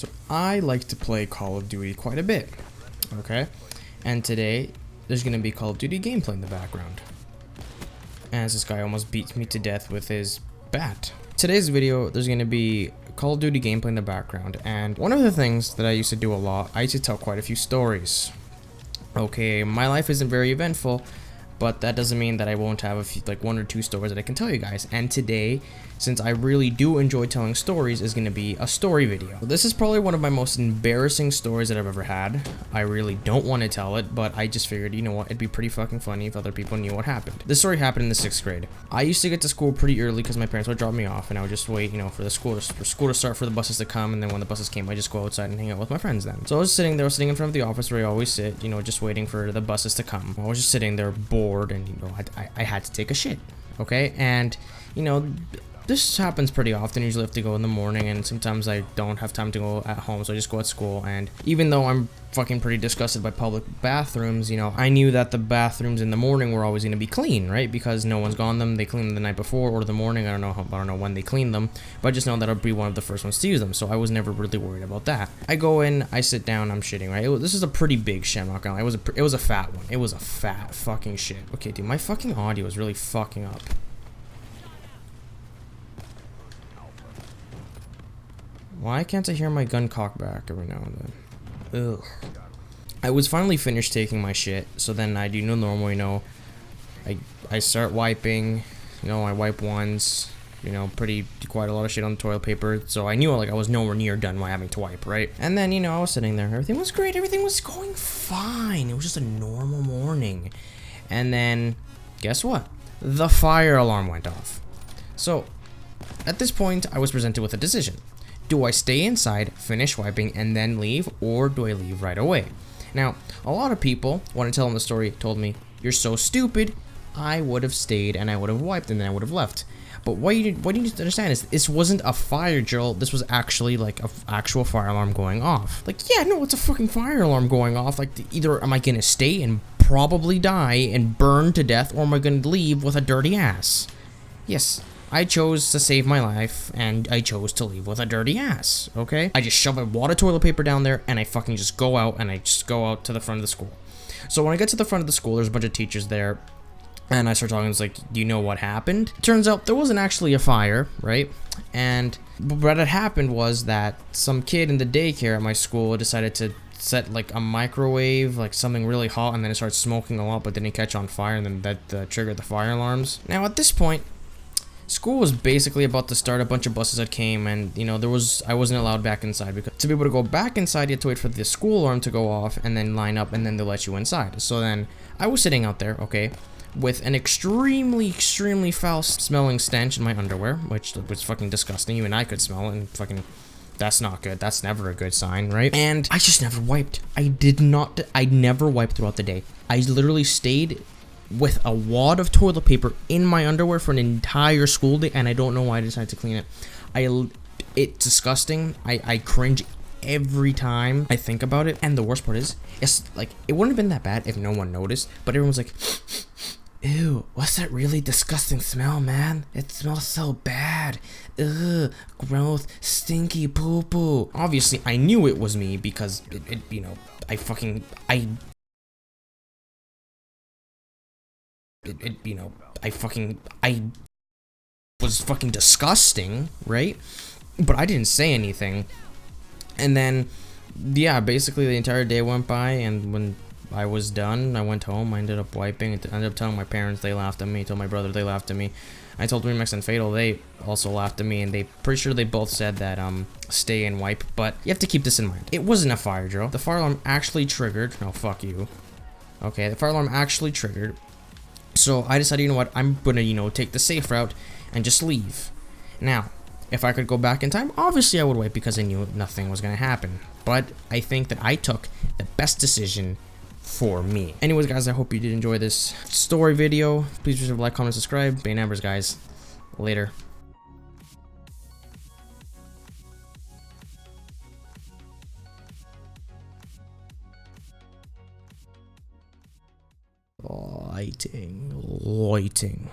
So I like to play Call of Duty quite a bit, okay? And today, there's gonna be Call of Duty gameplay in the background. As this guy almost beats me to death with his bat. Today's video, there's gonna be Call of Duty gameplay in the background, and one of the things that I used to do a lot, I used to tell quite a few stories. Okay, my life isn't very eventful, but that doesn't mean that I won't have a few, like 1 or 2 stories that I can tell you guys. And today, since I really do enjoy telling stories, is going to be a story video. This is probably one of my most embarrassing stories that I've ever had. I really don't want to tell it, but I just figured, you know what, it'd be pretty fucking funny if other people knew what happened. This story happened in the 6th grade. I used to get to school pretty early because my parents would drop me off, and I would just wait, you know, for school to start, for the buses to come, and then when the buses came, I just go outside and hang out with my friends then. So I was sitting there, sitting in front of the office where I always sit, you know, just waiting for the buses to come. I was just sitting there bored, and you know, I had to take a shit, okay? And, you know, this happens pretty often. Usually I have to go in the morning, and sometimes I don't have time to go at home, so I just go at school. And even though I'm fucking pretty disgusted by public bathrooms, you know, I knew that the bathrooms in the morning were always going to be clean, right? Because no one's gone them. They clean them the night before or the morning. I don't know when they clean them, but I just know that I'll be one of the first ones to use them, so I was never really worried about that. I go in, I sit down, I'm shitting, right? This is a pretty big shit, I'm not gonna lie. It was a fat one. It was a fat fucking shit. Okay, dude, my fucking audio is really fucking up. Why can't I hear my gun cock back every now and then? Ugh. I was finally finished taking my shit, so then I do no normal, you know. I start wiping, you know, I wipe once, you know, quite a lot of shit on the toilet paper, so I knew like I was nowhere near done by having to wipe, right? And then, you know, I was sitting there, everything was great, everything was going fine, it was just a normal morning. And then, guess what? The fire alarm went off. So, at this point, I was presented with a decision. Do I stay inside, finish wiping, and then leave, or do I leave right away? Now, a lot of people, when I tell them the story, told me, "You're so stupid, I would have stayed and I would have wiped and then I would have left." But what you need to understand is this wasn't a fire drill, this was actually like an actual fire alarm going off. Like, yeah, no, it's a fucking fire alarm going off. Like, either am I gonna stay and probably die and burn to death, or am I gonna leave with a dirty ass? Yes. I chose to save my life, and I chose to leave with a dirty ass, okay? I just shove a wad of toilet paper down there, and I fucking just go out, and I just go out to the front of the school. So when I get to the front of the school, there's a bunch of teachers there, and I start talking, it's like, do you know what happened? Turns out there wasn't actually a fire, right? And what had happened was that some kid in the daycare at my school decided to set like a microwave, like something really hot, and then it started smoking a lot, but didn't catch on fire, and then that triggered the fire alarms. Now at this point, school was basically about to start. A bunch of buses had came, and you know, I wasn't allowed back inside, because to be able to go back inside you had to wait for the school alarm to go off and then line up, and then they'll let you inside. So then I was sitting out there, okay, with an extremely foul smelling stench in my underwear, which was fucking disgusting. Even I could smell it, and fucking, that's not good. That's never a good sign, right? And I just never wiped. I never wiped throughout the day. I literally stayed with a wad of toilet paper in my underwear for an entire school day, and I don't know why I decided to clean it. It's disgusting. I cringe every time I think about it, and the worst part is, it's like, it wouldn't have been that bad if no one noticed, but everyone's like, "Ew, what's that really disgusting smell, man? It smells so bad. Ugh, gross, stinky poo-poo." Obviously, I knew it was me because you know, I was fucking disgusting, right? But I didn't say anything. And then, yeah, basically the entire day went by, and when I was done, I went home, I ended up wiping, I ended up telling my parents, they laughed at me, told my brother, they laughed at me. I told Remix and Fatal, they also laughed at me, and they pretty sure they both said that, stay and wipe, but you have to keep this in mind. It wasn't a fire drill. The fire alarm actually triggered. Oh, fuck you. Okay, the fire alarm actually triggered. So I decided, you know what, I'm gonna, you know, take the safe route and just leave. Now, if I could go back in time, obviously I would wait, because I knew nothing was gonna happen. But I think that I took the best decision for me. Anyways, guys, I hope you did enjoy this story video. Please remember to like, comment, subscribe. Bane Ambers, guys. Later. Lighting.